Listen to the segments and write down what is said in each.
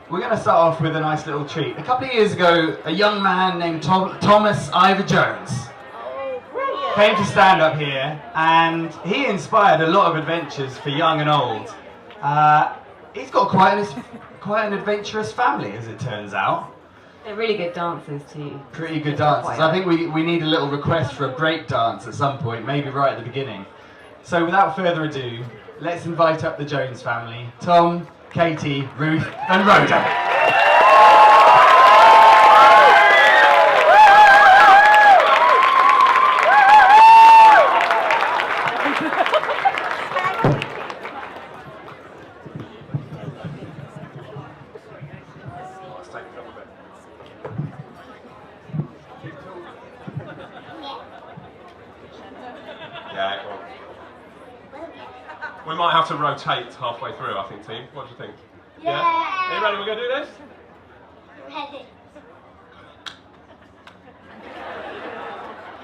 we're going to start off with a nice little treat. A couple of years ago, a young man named Thomas Ivor came to stand up here, and he inspired a lot of adventures for young and old. He's got quite an adventurous family, as it turns out. They're really good dancers too. Pretty good dancers. I think we need a little request for a break dance at some point, maybe right at the beginning. So without further ado, let's invite up the Jones family. Tom, Katie, Ruth and Rhoda. We might have to rotate halfway through, I think, team. What do you think? Yeah. Are you ready? We're going to do this? Ready.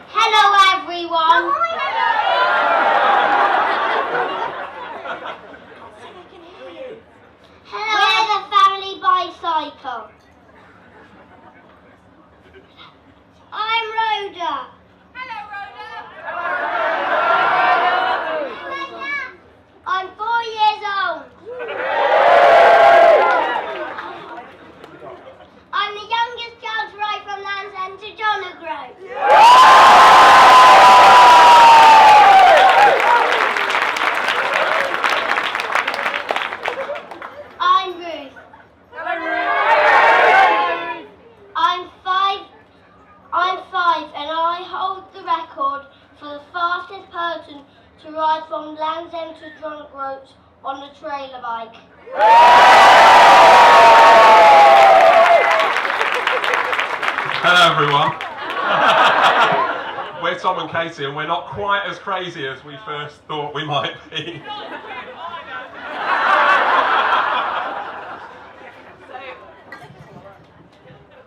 Hello, everyone. Hello. We're the family ByCycle. I'm Rhoda. Hello, Rhoda. I'm 4 years old. I'm the youngest child to ride from Land's End to John O'Groats. I'm Ruth. Hello, Ruth. I'm five, and I hold the record for the fastest person to ride from Land's End to John O'Groats on a trailer bike. Hello, everyone. We're Tom and Katie, and we're not quite as crazy as we first thought we might be.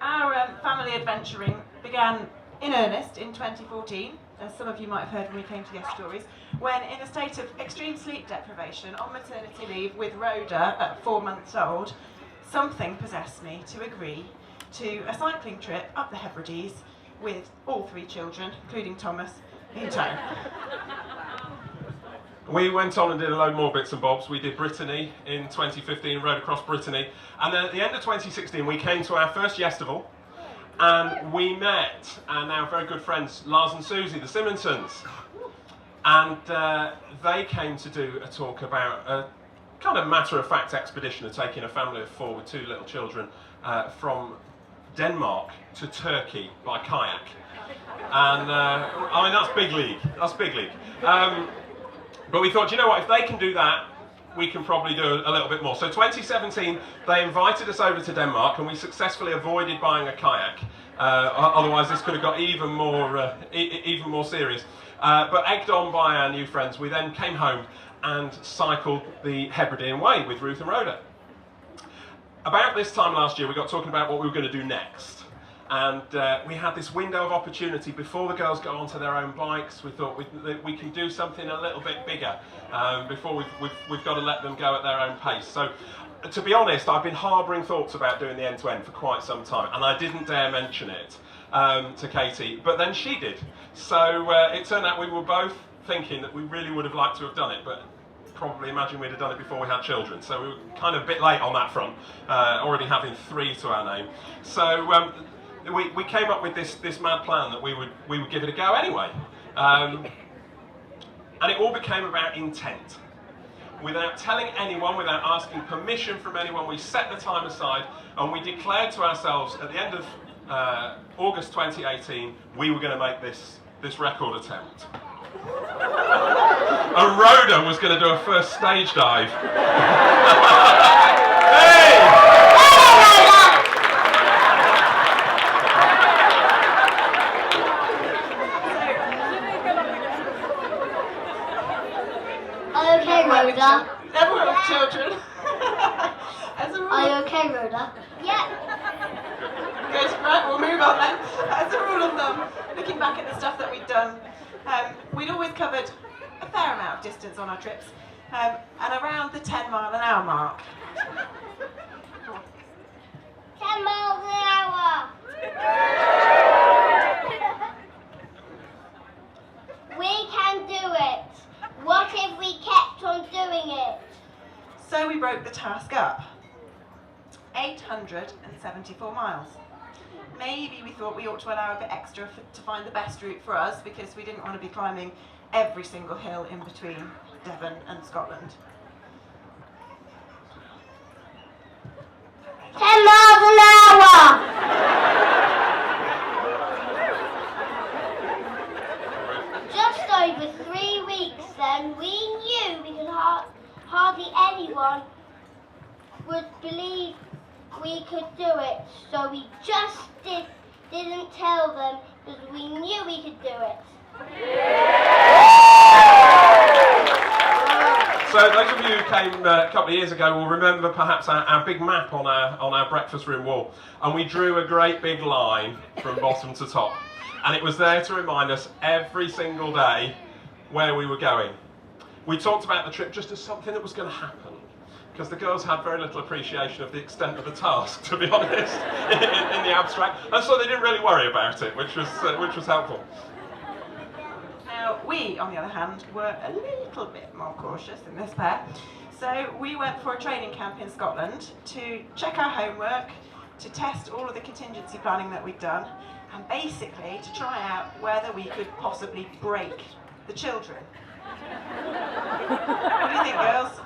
Our family adventuring began in earnest in 2014, as some of you might have heard when we came to Yes Stories, when in a state of extreme sleep deprivation on maternity leave with Rhoda at 4 months old, something possessed me to agree to a cycling trip up the Hebrides with all 3 children, including Thomas, in tow. We went on and did a load more bits and bobs. We did Brittany in 2015, rode across Brittany, and then at the end of 2016 we came to our first Yestival, and we met our now very good friends Lars and Susie, the Simonsons, and they came to do a talk about a kind of matter-of-fact expedition of taking a family of 4 with 2 little children from Denmark to Turkey by kayak. And I mean, that's big league. That's big league. But we thought, you know what, if they can do that, we can probably do a little bit more. So 2017, they invited us over to Denmark, and we successfully avoided buying a kayak. Otherwise, this could have got even more serious. But egged on by our new friends, we then came home and cycled the Hebridean Way with Ruth and Rhoda. About this time last year, we got talking about what we were going to do next. And we had this window of opportunity before the girls go onto their own bikes. We thought we can do something a little bit bigger before we've got to let them go at their own pace. So, to be honest, I've been harbouring thoughts about doing the end-to-end for quite some time, and I didn't dare mention it to Katie, but then she did. So it turned out we were both thinking that we really would have liked to have done it, but probably imagine we'd have done it before we had children. So we were kind of a bit late on that front, already having 3 to our name. So we came up with this mad plan that we would give it a go anyway. And it all became about intent. Without telling anyone, without asking permission from anyone, we set the time aside and we declared to ourselves at the end of August 2018, we were going to make this record attempt. And Rhoda was going to do a first stage dive. Hey! Okay, Rhoda. Everyone with children. Are you okay, Rhoda? Yeah. Good, right, we'll move on then. As a rule of thumb, looking back at the stuff that we'd done, we'd always covered a fair amount of distance on our trips, and around the 10 mile an hour mark. 874 miles. Maybe we thought we ought to allow a bit extra to find the best route for us, because we didn't want to be climbing every single hill in between Devon and Scotland. 10 miles an hour! Just over 3 weeks then, we knew we could hardly anyone would believe we could do it, so we just didn't tell them because we knew we could do it. So those of you who came a couple of years ago will remember perhaps our big map on our breakfast room wall, and we drew a great big line from bottom to top, and it was there to remind us every single day where we were going. We talked about the trip just as something that was going to happen, because the girls had very little appreciation of the extent of the task, to be honest, in the abstract, and so they didn't really worry about it, which was helpful. Now, we, on the other hand, were a little bit more cautious in this pair. So we went for a training camp in Scotland to check our homework, to test all of the contingency planning that we'd done, and basically to try out whether we could possibly break the children. What do you think, girls?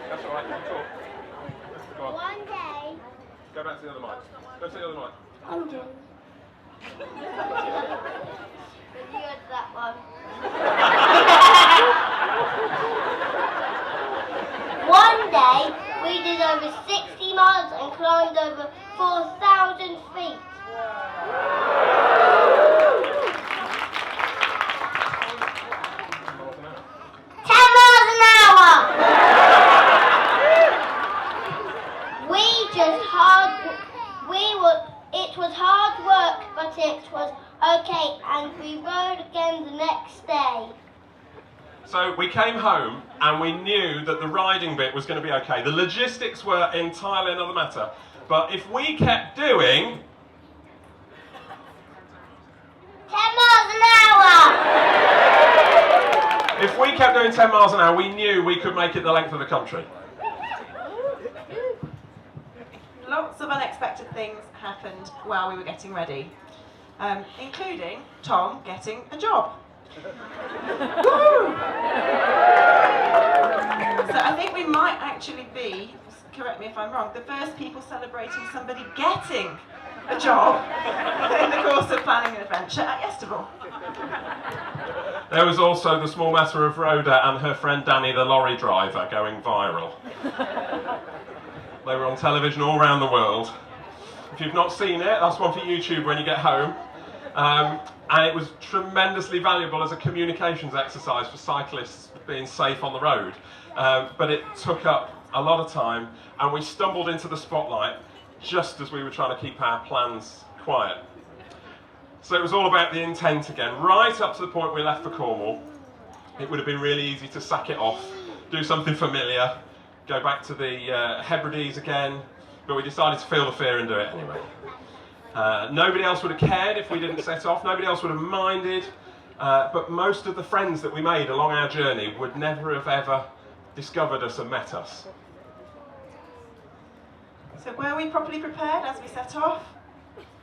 That's all right, you can talk. Go on. One day, Go back to the other mic. Go to the other mic. I'm doing. You heard that one. One day, we did over 60 miles and climbed over 4,000 feet. It was hard work, but it was okay, and we rode again the next day. So we came home and we knew that the riding bit was going to be okay. The logistics were entirely another matter. But if we kept doing 10 miles an hour! If we kept doing 10 miles an hour, we knew we could make it the length of the country. Lots of unexpected things happened while we were getting ready, including Tom getting a job. Woo! So I think we might actually be, correct me if I'm wrong, the first people celebrating somebody getting a job in the course of planning an adventure at Yestival. There was also the small matter of Rhoda and her friend Danny, the lorry driver, going viral. They were on television all around the world. If you've not seen it, that's one for YouTube when you get home. And it was tremendously valuable as a communications exercise for cyclists being safe on the road. But it took up a lot of time, and we stumbled into the spotlight just as we were trying to keep our plans quiet. So it was all about the intent again, right up to the point we left for Cornwall. It would have been really easy to sack it off, do something familiar, go back to the Hebrides again, but we decided to feel the fear and do it anyway. Nobody else would have cared if we didn't set off, nobody else would have minded, but most of the friends that we made along our journey would never have ever discovered us and met us. So were we properly prepared as we set off?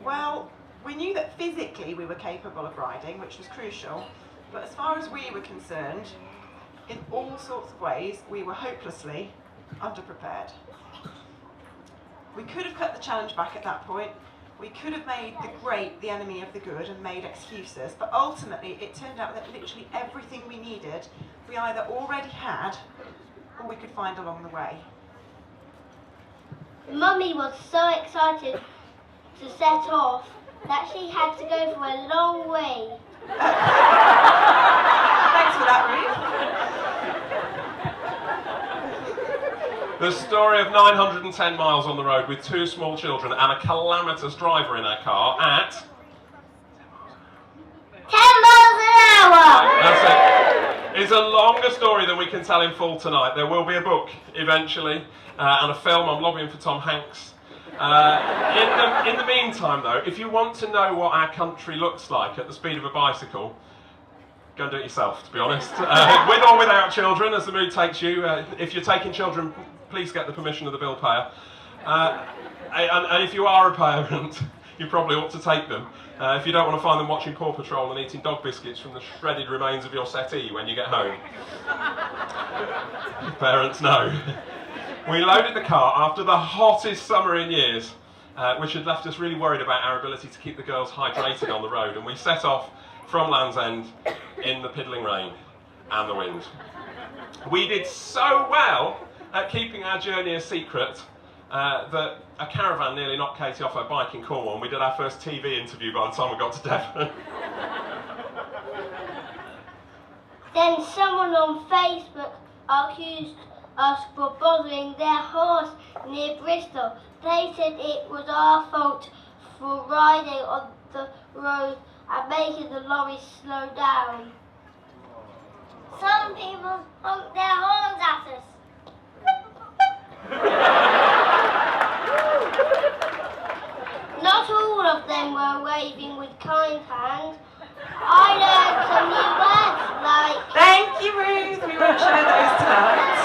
Well, we knew that physically we were capable of riding, which was crucial, but as far as we were concerned, in all sorts of ways, we were hopelessly underprepared. We could have cut the challenge back at that point. We could have made the great the enemy of the good and made excuses, but ultimately it turned out that literally everything we needed we either already had or we could find along the way. Mummy was so excited to set off that she had to go for a long way. Thanks for that, Ruth. The story of 910 miles on the road with two small children and a calamitous driver in our car at 10 miles an hour! That's it. It's a longer story than we can tell in full tonight. There will be a book eventually, and a film. I'm lobbying for Tom Hanks. In the meantime, though, if you want to know what our country looks like at the speed of a bicycle, go and do it yourself, to be honest. With or without children, as the mood takes you. If you're taking children, please get the permission of the bill payer. And if you are a parent, you probably ought to take them. If you don't want to find them watching Paw Patrol and eating dog biscuits from the shredded remains of your settee when you get home. Parents know. We loaded the car after the hottest summer in years, which had left us really worried about our ability to keep the girls hydrated on the road, and we set off from Land's End in the piddling rain and the wind. We did so well at keeping our journey a secret that a caravan nearly knocked Katie off her bike in Cornwall, and we did our first TV interview by the time we got to Devon. Then someone on Facebook accused us for bothering their horse near Bristol. They said it was our fault for riding on the road and making the lorry slow down. Some people honk their horns at us. Not all of them were waving with kind hand. I learned some new words like... Thank you, Ruth. We won't share those tonight.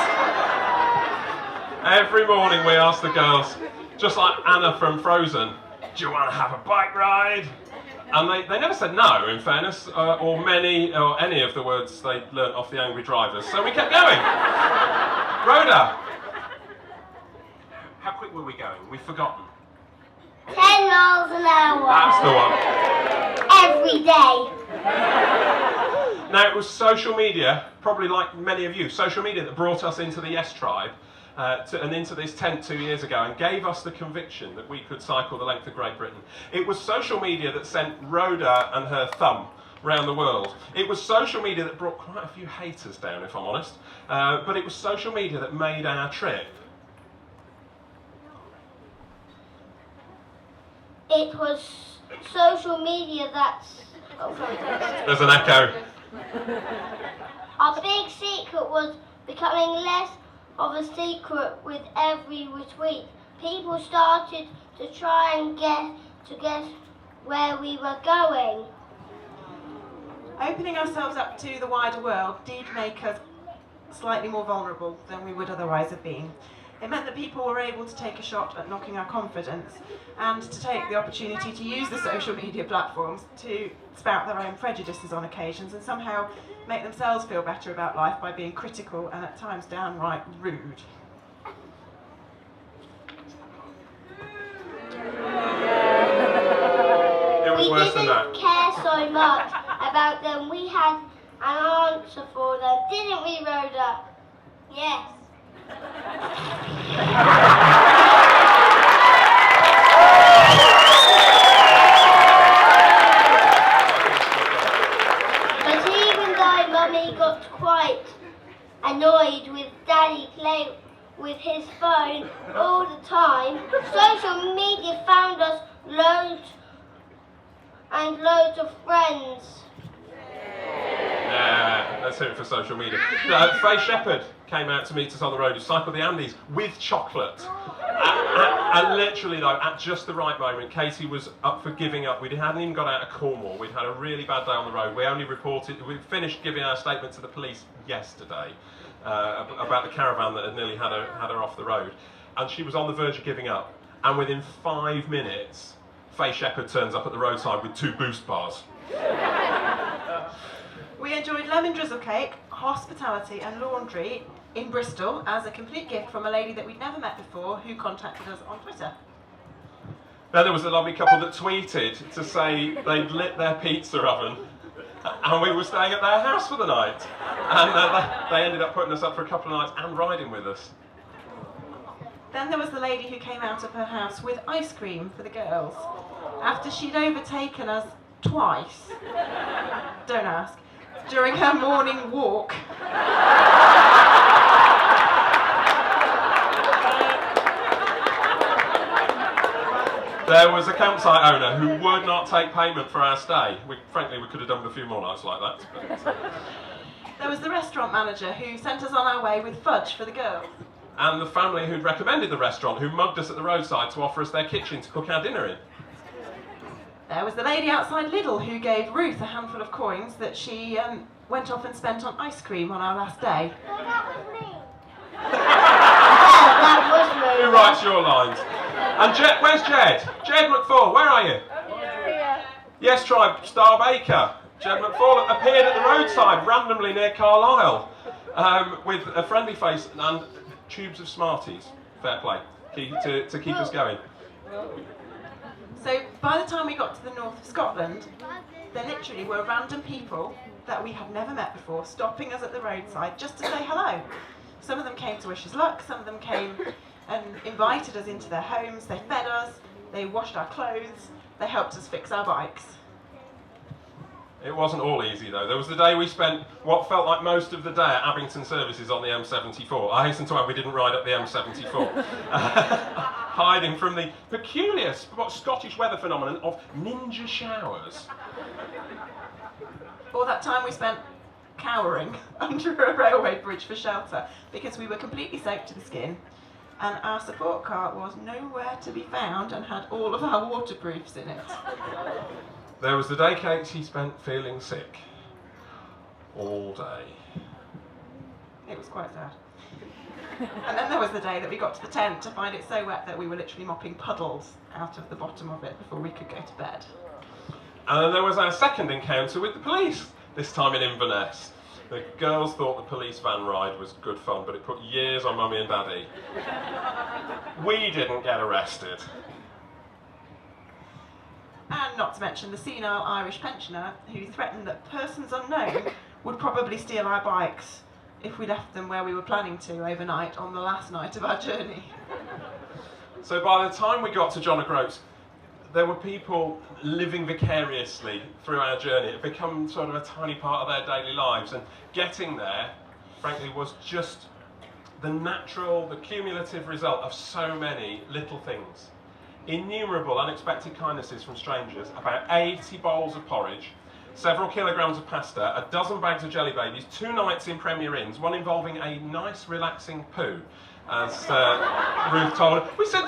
Every morning we ask the girls, just like Anna from Frozen, do you want to have a bike ride? And they never said no, in fairness, or any of the words they learnt off the Angry Drivers. So we kept going. Rhoda, how quick were we going? We've forgotten. 10 miles an hour. That's the one. Every day. Now, it was social media, probably like many of you, social media that brought us into the Yes Tribe and into this tent 2 years ago and gave us the conviction that we could cycle the length of Great Britain. It was social media that sent Rhoda and her thumb round the world. It was social media that brought quite a few haters down, if I'm honest. But it was social media that made our trip. It was social media that's... Oh, sorry. There's an echo. Our big secret was becoming less of a secret with every retweet. People started to try and guess where we were going. Opening ourselves up to the wider world did make us slightly more vulnerable than we would otherwise have been. It meant that people were able to take a shot at knocking our confidence and to take the opportunity to use the social media platforms to spout their own prejudices on occasions and somehow make themselves feel better about life by being critical and at times downright rude. It was worse than that. We didn't care so much about them. We had an answer for them, didn't we, Rhoda? Yes. But even though Mummy got quite annoyed with Daddy playing with his phone all the time, social media found us loads and loads of friends. Yeah, let's hear it for social media. Faye Shepherd came out to meet us on the road, who cycled the Andes with chocolate. And literally though, at just the right moment, Katie was up for giving up. We hadn't even got out of Cornwall. We'd had a really bad day on the road. We finished giving our statement to the police yesterday about the caravan that had nearly had her off the road. And she was on the verge of giving up. And within 5 minutes, Faye Shepherd turns up at the roadside with 2 Boost bars. We enjoyed lemon drizzle cake, hospitality and laundry in Bristol as a complete gift from a lady that we'd never met before who contacted us on Twitter. Then there was a lovely couple that tweeted to say they'd lit their pizza oven and we were staying at their house for the night. And they ended up putting us up for a couple of nights and riding with us. Then there was the lady who came out of her house with ice cream for the girls after she'd overtaken us twice. Don't ask. During her morning walk. There was a campsite owner who would not take payment for our stay. Frankly, we could have done with a few more nights like that. But, There was the restaurant manager who sent us on our way with fudge for the girls. and the family who'd recommended the restaurant, who mugged us at the roadside to offer us their kitchen to cook our dinner in. There was the lady outside Lidl who gave Ruth a handful of coins that she went off and spent on ice cream on our last day. No, that was me. Yeah, that was me. Who writes your lines? And Jed, where's Jed? Jed McFall, where are you? Here. Yes, Tribe Star Baker. Jed McFall appeared at the roadside randomly near Carlisle with a friendly face and tubes of Smarties. Fair play. To keep us going. So by the time we got to the north of Scotland, there literally were random people that we had never met before stopping us at the roadside just to say hello. Some of them came to wish us luck, some of them came and invited us into their homes, they fed us, they washed our clothes, they helped us fix our bikes. It wasn't all easy though. There was the day we spent what felt like most of the day at Abington Services on the M74. I hasten to add we didn't ride up the M74. Hiding from the peculiar Scottish weather phenomenon of ninja showers. Or that time we spent cowering under a railway bridge for shelter because we were completely soaked to the skin and our support car was nowhere to be found and had all of our waterproofs in it. There was the day Katie spent feeling sick. All day. It was quite sad. And then there was the day that we got to the tent to find it so wet that we were literally mopping puddles out of the bottom of it before we could go to bed. And then there was our second encounter with the police, this time in Inverness. The girls thought the police van ride was good fun, but it put years on Mummy and Daddy. We didn't get arrested. And not to mention the senile Irish pensioner who threatened that persons unknown would probably steal our bikes if we left them where we were planning to overnight on the last night of our journey. So by the time we got to John O'Groats, there were people living vicariously through our journey. It had become sort of a tiny part of their daily lives, and getting there, frankly, was just the natural, the cumulative result of so many little things. Innumerable unexpected kindnesses from strangers, about 80 bowls of porridge, several kilograms of pasta, a dozen bags of jelly babies, 2 nights in Premier Inns, one involving a nice relaxing poo, as Ruth told her. We said,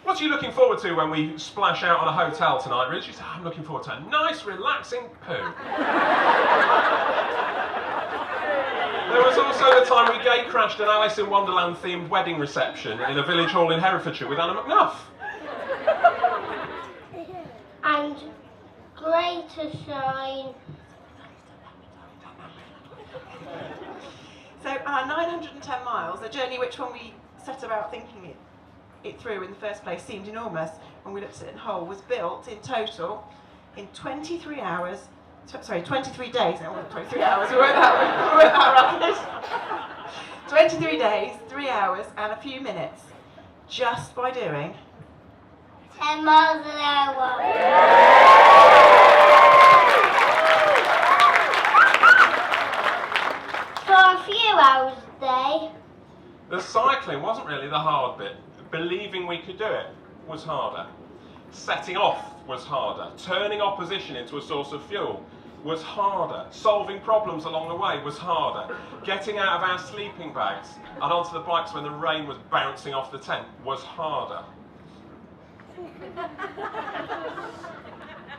what are you looking forward to when we splash out on a hotel tonight, Ruth? She said, I'm looking forward to a nice relaxing poo. There was also the time we gate crashed an Alice in Wonderland themed wedding reception in a village hall in Herefordshire with Anna McNuff. And greater shine. So our 910 miles, a journey which when we set about thinking it through in the first place seemed enormous, when we looked at it in whole, was built in total in 23 hours, 23 days, no, 23 hours, we weren't that rapid. 23 days, 3 hours and a few minutes, just by doing 10 miles an hour. For a few hours a day. The cycling wasn't really the hard bit. Believing we could do it was harder. Setting off was harder. Turning opposition into a source of fuel was harder. Solving problems along the way was harder. Getting out of our sleeping bags and onto the bikes when the rain was bouncing off the tent was harder.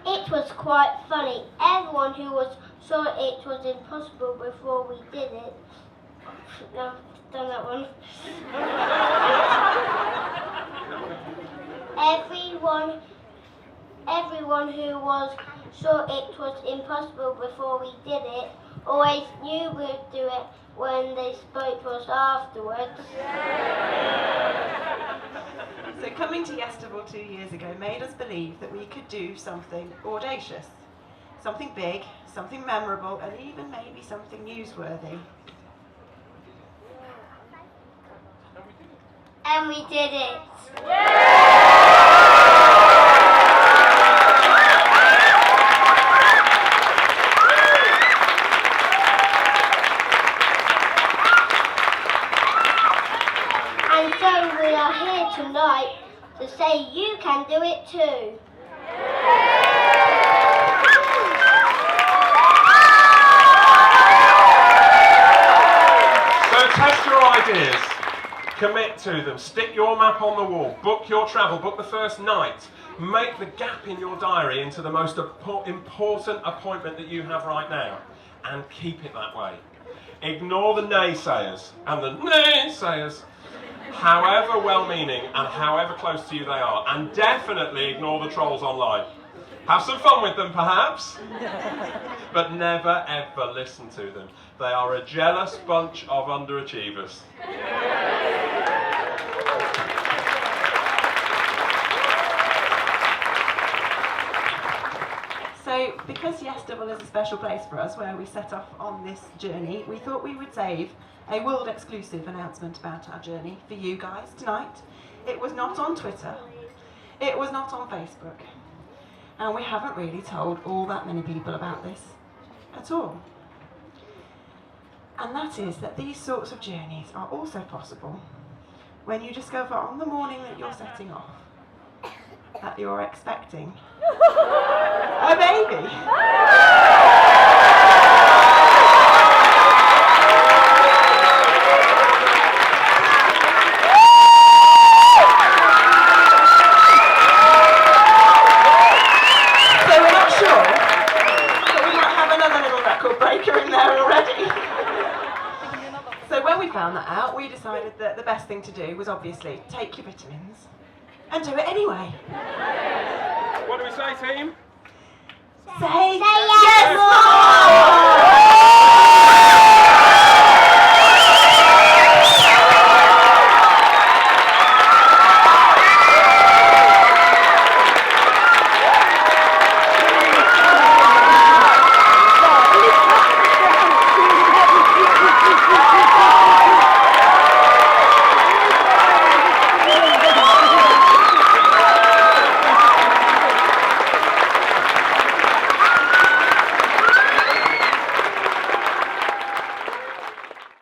It was quite funny. Everyone who saw it was impossible before we did it. No, done that one. Everyone who saw it was impossible before we did it always knew we'd do it when they spoke to us afterwards. So coming to Yestival 2 years ago made us believe that we could do something audacious, something big, something memorable, and even maybe something newsworthy. And we did it. And so we are here tonight to say you can do it too. So test your ideas. Commit to them. Stick your map on the wall. Book your travel. Book the first night. Make the gap in your diary into the most important appointment that you have right now, and keep it that way. Ignore the naysayers, and the naysayers, however well-meaning and however close to you they are, and definitely ignore the trolls online. Have some fun with them, perhaps, but never ever listen to them. They are a jealous bunch of underachievers. So, because Yestival is a special place for us where we set off on this journey, we thought we would save a world exclusive announcement about our journey for you guys tonight. It was not on Twitter, it was not on Facebook, and we haven't really told all that many people about this at all. And that is that these sorts of journeys are also possible when you discover on the morning that you're setting off that you're expecting a baby. So we're not sure, but we might have another little record breaker in there already. So when we found that out, we decided that the best thing to do was obviously take your vitamins and do it anyway. What do we say, team? Say Yes, Mom!